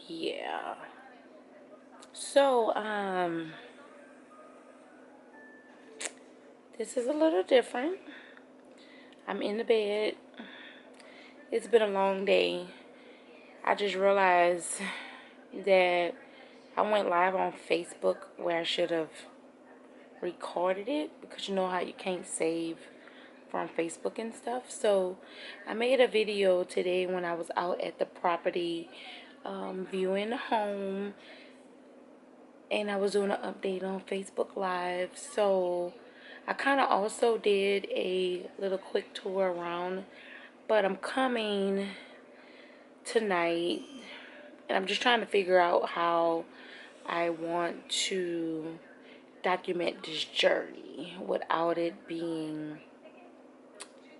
Yeah. So, this is a little different. I'm in the bed. It's been a long day. I just realized that I went live on Facebook where I should have recorded it, because you know how you can't save from Facebook and stuff. So I made a video today when I was out at the property, viewing the home, and I was doing an update on Facebook Live. So I kind of also did a little quick tour around, but I'm coming tonight, and I'm just trying to figure out how I want to document this journey without it being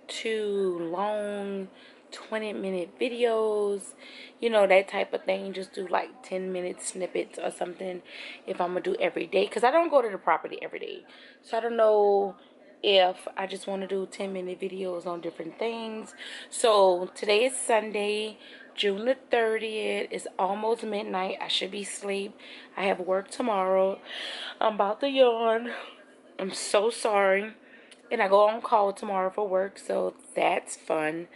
too long, 20-minute videos, you know, that type of thing. Just do like 10-minute snippets or something if I'm gonna do every day, because I don't go to the property every day. So I don't know if I just want to do 10-minute videos on different things. So today is Sunday, June the 30th. It's almost midnight. I should be asleep. I have work tomorrow. I'm about to yawn. I'm so sorry. And I go on call tomorrow for work, so that's fun.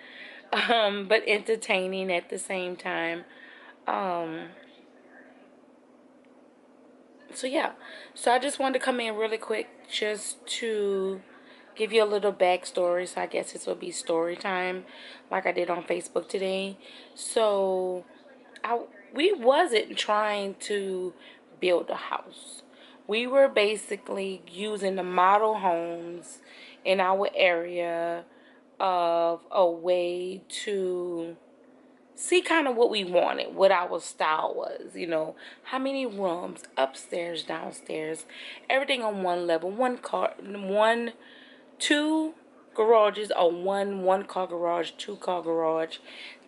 But entertaining at the same time. Um, so yeah. So I just wanted to come in really quick just to give you a little backstory. So I guess this will be story time, like I did on Facebook today. So we wasn't trying to build a house. We were basically using the model homes in our area of a way to see kind of what we wanted, what our style was, you know, how many rooms, upstairs, downstairs, everything on one level, two garages, or one car garage, two car garage,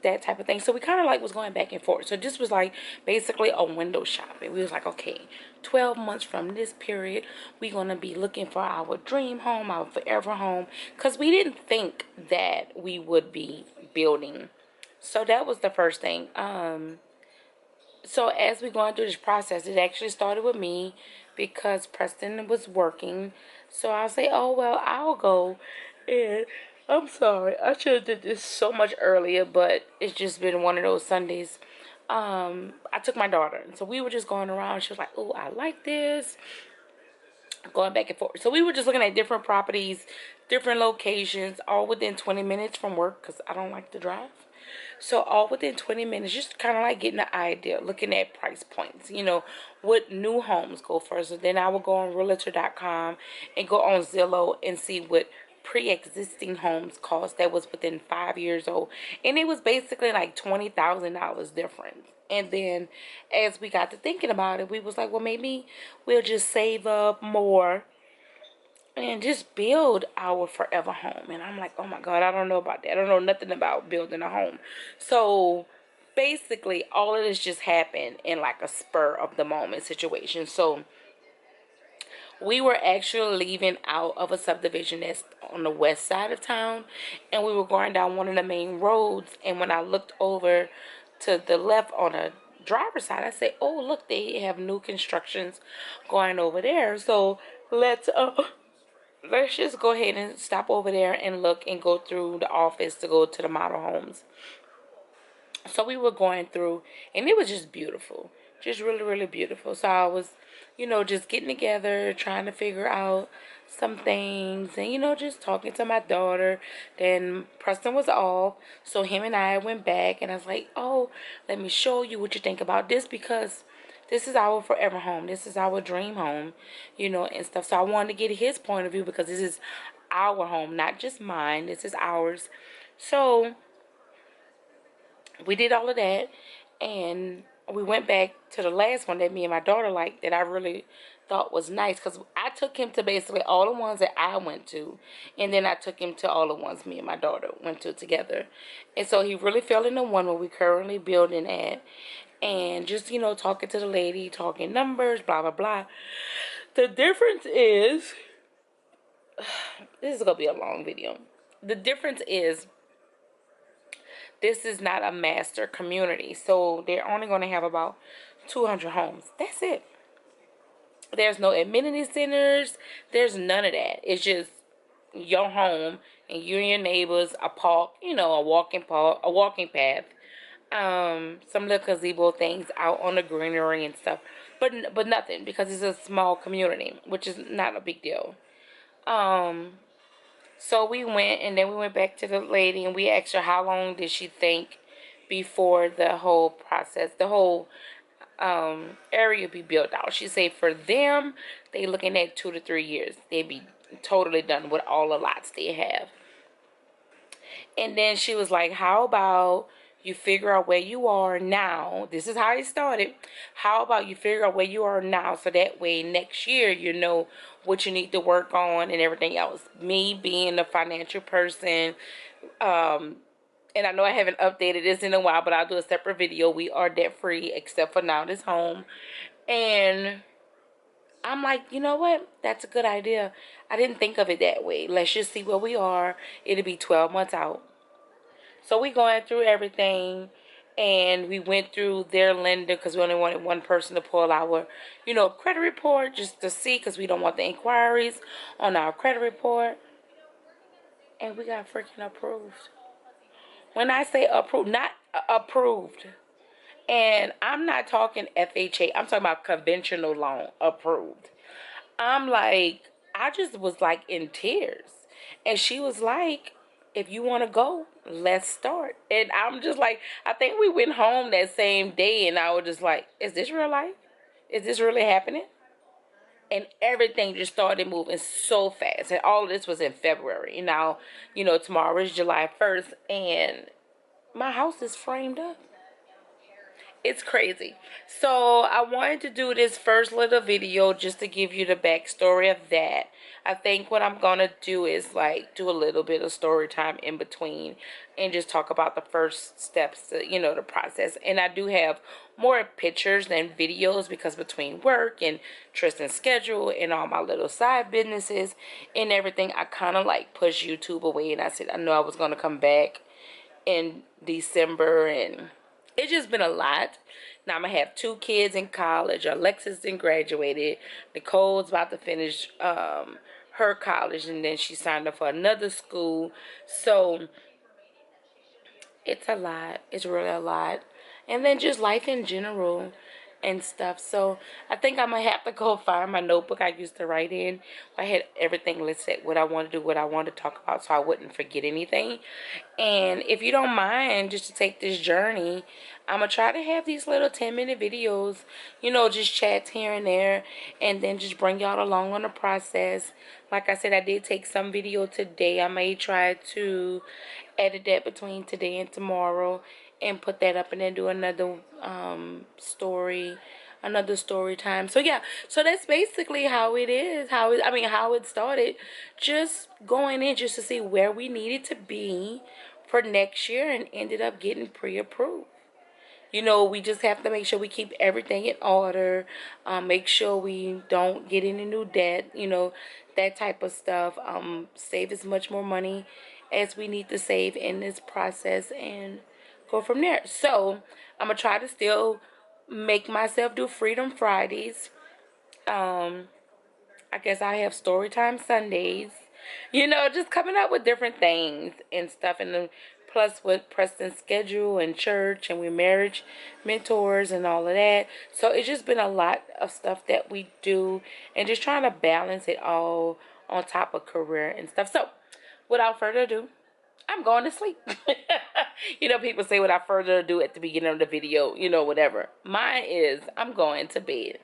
that type of thing. So we kind of like was going back and forth. So this was like basically a window shopping. We was like, okay, 12 months from this period, we're going to be looking for our dream home, our forever home, because we didn't think that we would be building. So that was the first thing. So as we going through this process, it actually started with me because Preston was working. So I'll say, oh, well, I'll go. And I'm sorry, I should have did this so much earlier, but it's just been one of those Sundays. I took my daughter, and so we were just going around. She was like, oh, I like this, going back and forth. So we were just looking at different properties, different locations, all within 20 minutes from work, because I don't like to drive. So all within 20 minutes, just kind of like getting the idea, looking at price points, you know, what new homes go first. So then I would go on realtor.com and go on Zillow and see what pre-existing homes cost that was within 5 years old. And it was basically like $20,000 difference. And then as we got to thinking about it, we was like, well, maybe we'll just save up more and just build our forever home. And I'm like, oh my God, I don't know about that. I don't know nothing about building a home. So basically all of this just happened in like a spur of the moment situation. So we were actually leaving out of a subdivision that's on the west side of town, and we were going down one of the main roads. And when I looked over to the left on the driver's side, I said, oh, look, they have new constructions going over there. So let's just go ahead and stop over there and look and go through the office to go to the model homes. So we were going through, and it was just beautiful, just really, really beautiful. So I was, you know, just getting together, trying to figure out some things, and, you know, just talking to my daughter. Then Preston was off, so him and I went back, and I was like, oh, let me show you what you think about this, because this is our forever home. This is our dream home, you know, and stuff. So I wanted to get his point of view, because this is our home, not just mine. This is ours. So we did all of that, and we went back to the last one that me and my daughter liked, that I really thought was nice, because I took him to basically all the ones that I went to, and then I took him to all the ones me and my daughter went to together. And so he really fell in the one where we currently building at, and just, you know, talking to the lady, talking numbers, blah blah blah. The difference is, this is gonna be a long video. The difference is this is not a master community. So they're only going to have about 200 homes. That's it. There's no amenity centers. There's none of that. It's just your home and you and your neighbors, a park, a walking park, a walking path, some little gazebo things out on the greenery and stuff. But nothing, because it's a small community, which is not a big deal. So we went, and then we went back to the lady, and we asked her how long did she think before the whole process, the whole area be built out. She said for them, they looking at 2 to 3 years. They'd be totally done with all the lots they have. And then she was like, how about you figure out where you are now? This is how it started. How about you figure out where you are now, so that way next year you know what you need to work on and everything else. Me being a financial person, and I know I haven't updated this in a while, but I'll do a separate video. We are debt free except for now this home. And I'm like, you know what? That's a good idea. I didn't think of it that way. Let's just see where we are. It'll be 12 months out. So we going through everything, and we went through their lender because we only wanted one person to pull our, credit report just to see, because we don't want the inquiries on our credit report. And we got freaking approved. When I say approved, not approved. And I'm not talking FHA. I'm talking about conventional loan approved. I'm like, I just was like in tears. And she was like, if you want to go, let's start. And I'm just like, I think we went home that same day, and I was just like, is this real life? Is this really happening? And everything just started moving so fast. And all of this was in February. Now, tomorrow is July 1st, and my house is framed up. It's crazy. So I wanted to do this first little video just to give you the backstory of that. I think what I'm going to do is like do a little bit of story time in between and just talk about the first steps to, the process. And I do have more pictures than videos, because between work and Tristan's schedule and all my little side businesses and everything, I kind of like pushed YouTube away. And I said I know I was going to come back in December, and it's just been a lot. Now I'm going to have 2 kids in college. Alexis then graduated. Nicole's about to finish her college, and then she signed up for another school. So it's a lot. It's really a lot. And then just life in general and stuff. So I think I'm going to have to go find my notebook I used to write in. I had everything listed, what I want to do, what I want to talk about, so I wouldn't forget anything. And if you don't mind, just to take this journey, I'm going to try to have these little 10-minute videos, just chats here and there, and then just bring y'all along on the process. Like I said, I did take some video today. I may try to edit that between today and tomorrow and put that up, and then do another story time. So yeah, so that's basically how it is, how it started. Just going in just to see where we needed to be for next year, and ended up getting pre-approved. We just have to make sure we keep everything in order, make sure we don't get any new debt, that type of stuff, save as much more money as we need to save in this process, and go from there. So I'm going to try to still make myself do Freedom Fridays. I guess I have Storytime Sundays. Just coming up with different things and stuff. And then plus with Preston's schedule and church, and we're marriage mentors and all of that. So it's just been a lot of stuff that we do, and just trying to balance it all on top of career and stuff. So without further ado, I'm going to sleep. People say without further ado at the beginning of the video, whatever. Mine is, I'm going to bed.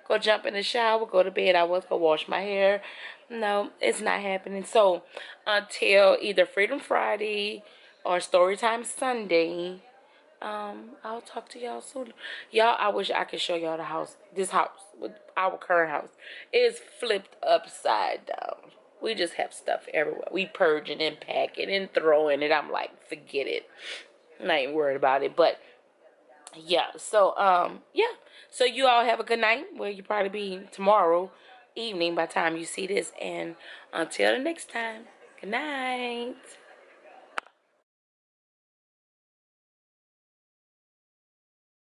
Go jump in the shower, go to bed. I was going to wash my hair. No, it's not happening. So until either Freedom Friday or Storytime Sunday, I'll talk to y'all soon. Y'all, I wish I could show y'all the house. This house, with our current house, is flipped upside down. We just have stuff everywhere. We purging and packing and throwing it. I'm like, forget it. I'm not even worried about it. But yeah, so yeah. So you all have a good night. Well, you probably be tomorrow evening by the time you see this. And until the next time, good night.